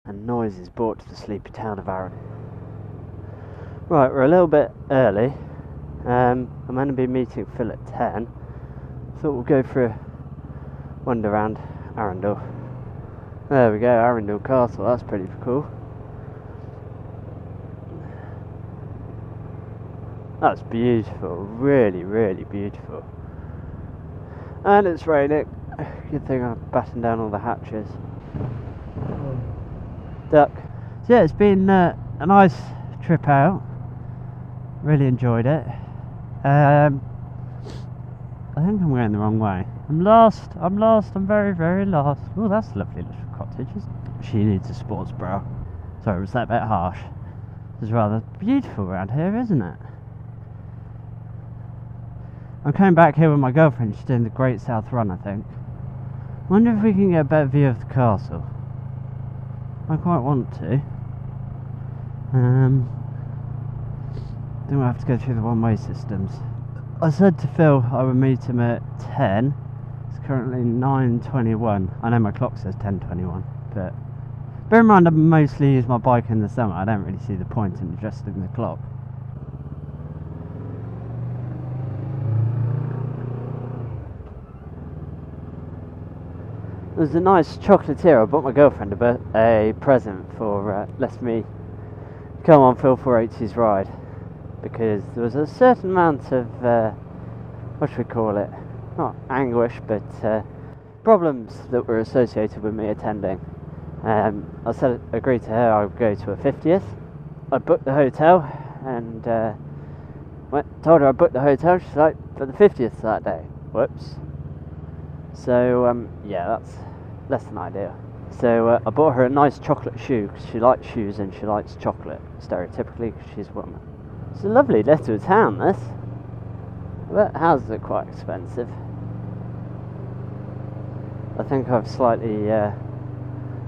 and noise is brought to the sleepy town of Arundel. Right, we're a little bit early. I'm going to be meeting Phil at 10. Thought we'll go for a wander around Arundel. There we go, Arundel Castle, that's pretty cool. That's beautiful, really, really beautiful. And it's raining. Good thing I'm batting down all the hatches. Duck. So yeah, it's been a nice trip out. Really enjoyed it. I think I'm going the wrong way. I'm lost, I'm very, very lost. Oh, that's a lovely little cottage. She needs a sports bra. Sorry, was that a bit harsh? It's rather beautiful around here, isn't it? I'm coming back here with my girlfriend. She's doing the Great South Run, I think. Wonder if we can get a better view of the castle. I quite want to. Then we'll have to go through the one-way systems. I said to Phil I would meet him at 10. It's currently 9:21. I know my clock says 10:21, but bear in mind I mostly use my bike in the summer. I don't really see the point in adjusting the clock. There's a nice chocolatier. I bought my girlfriend a present for letting me come on Phil 480's ride, because there was a certain amount of what should we call it, not anguish, but problems that were associated with me attending. I agreed to her I would go to a 50th. I booked the hotel and told her I booked the hotel. She's like, for the 50th that day. Whoops. So yeah, that's less than ideal. So I bought her a nice chocolate shoe, because she likes shoes and she likes chocolate, stereotypically, because she's a woman. It's a lovely little town, this. But houses are quite expensive. I think I've slightly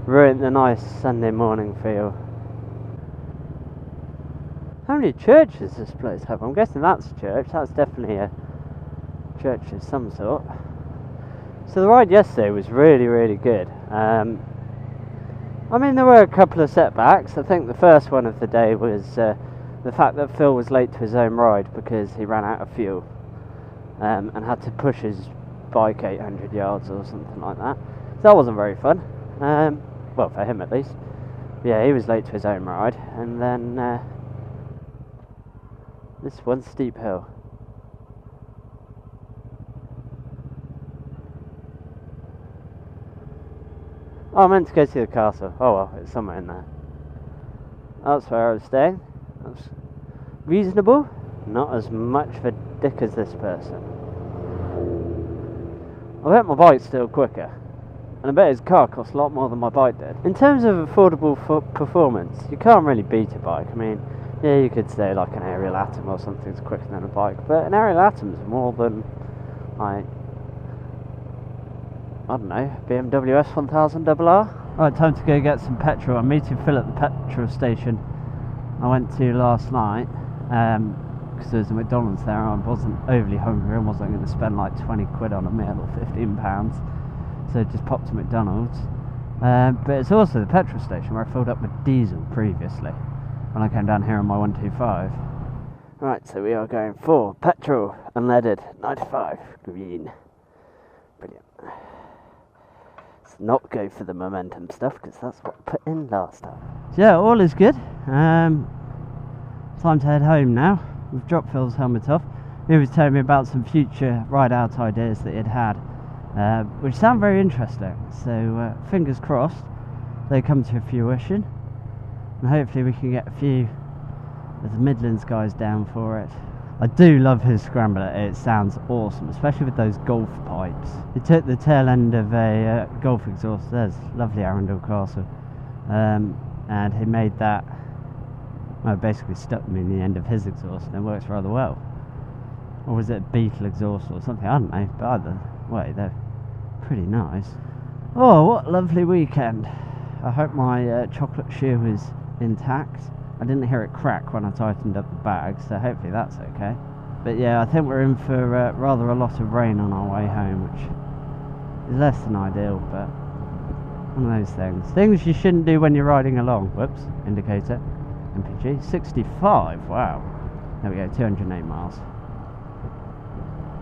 ruined the nice Sunday morning feel. How many churches does this place have? I'm guessing that's a church. That's definitely a church of some sort. So the ride yesterday was really, really good. I mean, there were a couple of setbacks. I think the first one of the day was the fact that Phil was late to his own ride because he ran out of fuel and had to push his bike 800 yards or something like that. So that wasn't very fun. Well, for him at least. Yeah, he was late to his own ride. And then this one steep hill. Oh, I meant to go see the castle. Oh well, it's somewhere in there. That's where I was staying. That's reasonable. Not as much of a dick as this person. I bet my bike's still quicker. And I bet his car costs a lot more than my bike did. In terms of affordable performance, you can't really beat a bike. I mean, yeah, you could say like an Aerial Atom or something's quicker than a bike, but an Aerial Atom's more than, like, I don't know, BMW S1000 RR. Right, time to go get some petrol. I'm meeting Phil at the petrol station I went to last night, because there was a McDonald's there. I wasn't overly hungry and wasn't going to spend like 20 quid on a meal or £15, so just popped to McDonald's. But it's also the petrol station where I filled up with diesel previously when I came down here on my 125. Right, so we are going for petrol, unleaded, 95 green. Brilliant. Let's not go for the momentum stuff, because that's what I put in last time. So yeah, all is good. Time to head home now. We've dropped Phil's helmet off. He was telling me about some future ride-out ideas that he'd had, which sound very interesting. So fingers crossed they come to fruition, and hopefully we can get a few of the Midlands guys down for it. I do love his scrambler. It sounds awesome, especially with those golf pipes. He took the tail end of a golf exhaust. There's lovely Arundel Castle, and he made that. Well, basically stuck me in the end of his exhaust, and it works rather well. Or was it a Beetle exhaust or something? I don't know. But either way, they're pretty nice. Oh, what a lovely weekend! I hope my chocolate shoe is intact. I didn't hear it crack when I tightened up the bag, so hopefully that's okay. But yeah, I think we're in for rather a lot of rain on our way home, which is less than ideal, but One of those things. Things you shouldn't do when you're riding along. Whoops, indicator. MPG 65. Wow. There we go, 208 miles.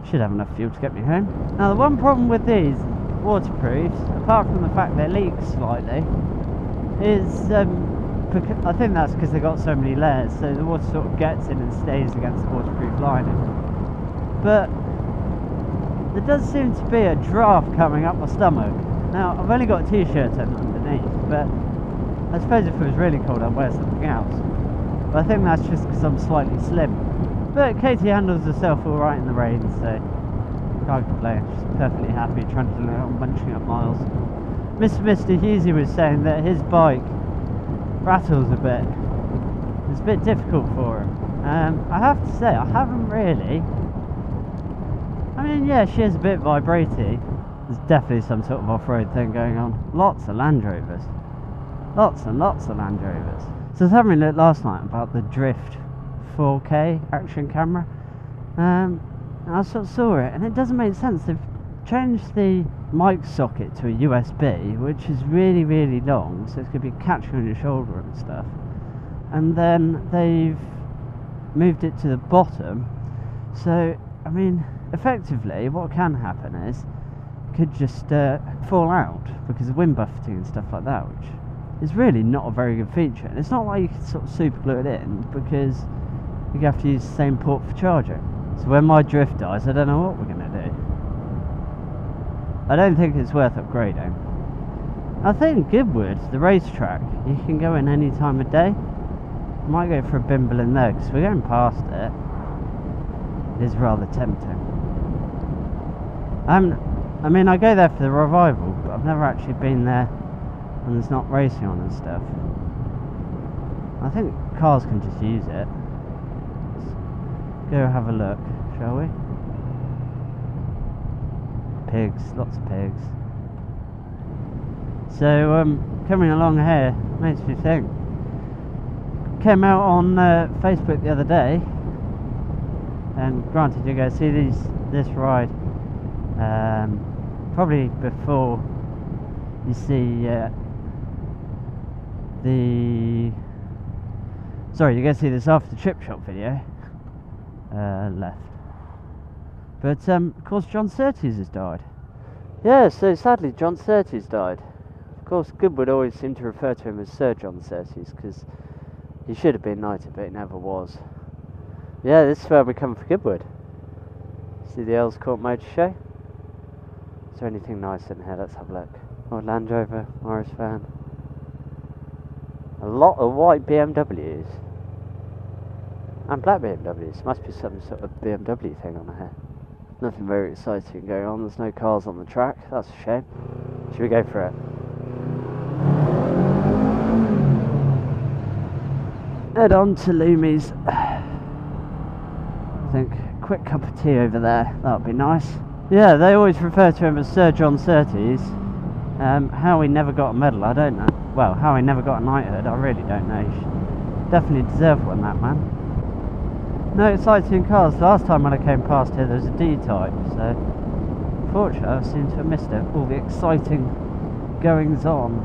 Should have enough fuel to get me home. Now the one problem with these waterproofs, apart from the fact they leak slightly, is I think that's because they've got so many layers, so the water sort of gets in and stays against the waterproof lining. But there does seem to be a draft coming up my stomach. Now I've only got a t-shirt underneath, but I suppose if it was really cold I'd wear something else. But I think that's just because I'm slightly slim. But Katie handles herself alright in the rain, so can't complain. She's perfectly happy trundling on, bunching up miles. Mr. Husey was saying that his bike rattles a bit. It's a bit difficult for him. I have to say, I haven't really. I mean, yeah, she is a bit vibraty. There's definitely some sort of off-road thing going on. Lots of Land Rovers. Lots and lots of Land Rovers. So I was having a look last night about the Drift 4K action camera. And I sort of saw it, and it doesn't make sense. They've changed the mic socket to a USB, which is really, really long, so it's going to be catching on your shoulder and stuff. And then they've moved it to the bottom. So, I mean, effectively, what can happen is it could just fall out because of wind buffeting and stuff like that, which is really not a very good feature. And it's not like you can sort of super glue it in, because you have to use the same port for charging. So when my Drift dies, I don't know what we're going to do. I don't think it's worth upgrading. I think Goodwood, the racetrack, you can go in any time of day. I might go for a bimble in there, because we're going past it. It is rather tempting. I mean, I go there for the revival, but I've never actually been there when there's not racing on and stuff. I think cars can just use it. Let's go have a look, shall we? Pigs, lots of pigs. So, coming along here makes me think. Came out on Facebook the other day, and granted, you're going to see this ride probably before you see sorry, you're going to see this after the chip shop video. Left. But of course John Surtees has died. Yeah, so sadly John Surtees died. Of course Goodwood always seemed to refer to him as Sir John Surtees, because he should have been knighted, but he never was. Yeah, this is where we come for Goodwood. See the Earls Court Motor Show? Is there anything nice in here? Let's have a look. Old Land Rover, Morris van. A lot of white BMWs. And black BMWs. Must be some sort of BMW thing on here. Nothing very exciting going on. There's no cars on the track. That's a shame. Should we go for it? Head on to Lumi's. I think a quick cup of tea over there. That would be nice. Yeah, they always refer to him as Sir John Surtees. How he never got a medal, I don't know. Well, how he never got a knighthood, I really don't know. He should definitely deserve one, that man. No exciting cars. Last time when I came past here there was a D-Type, so unfortunately I seem to have missed it. All the exciting goings on.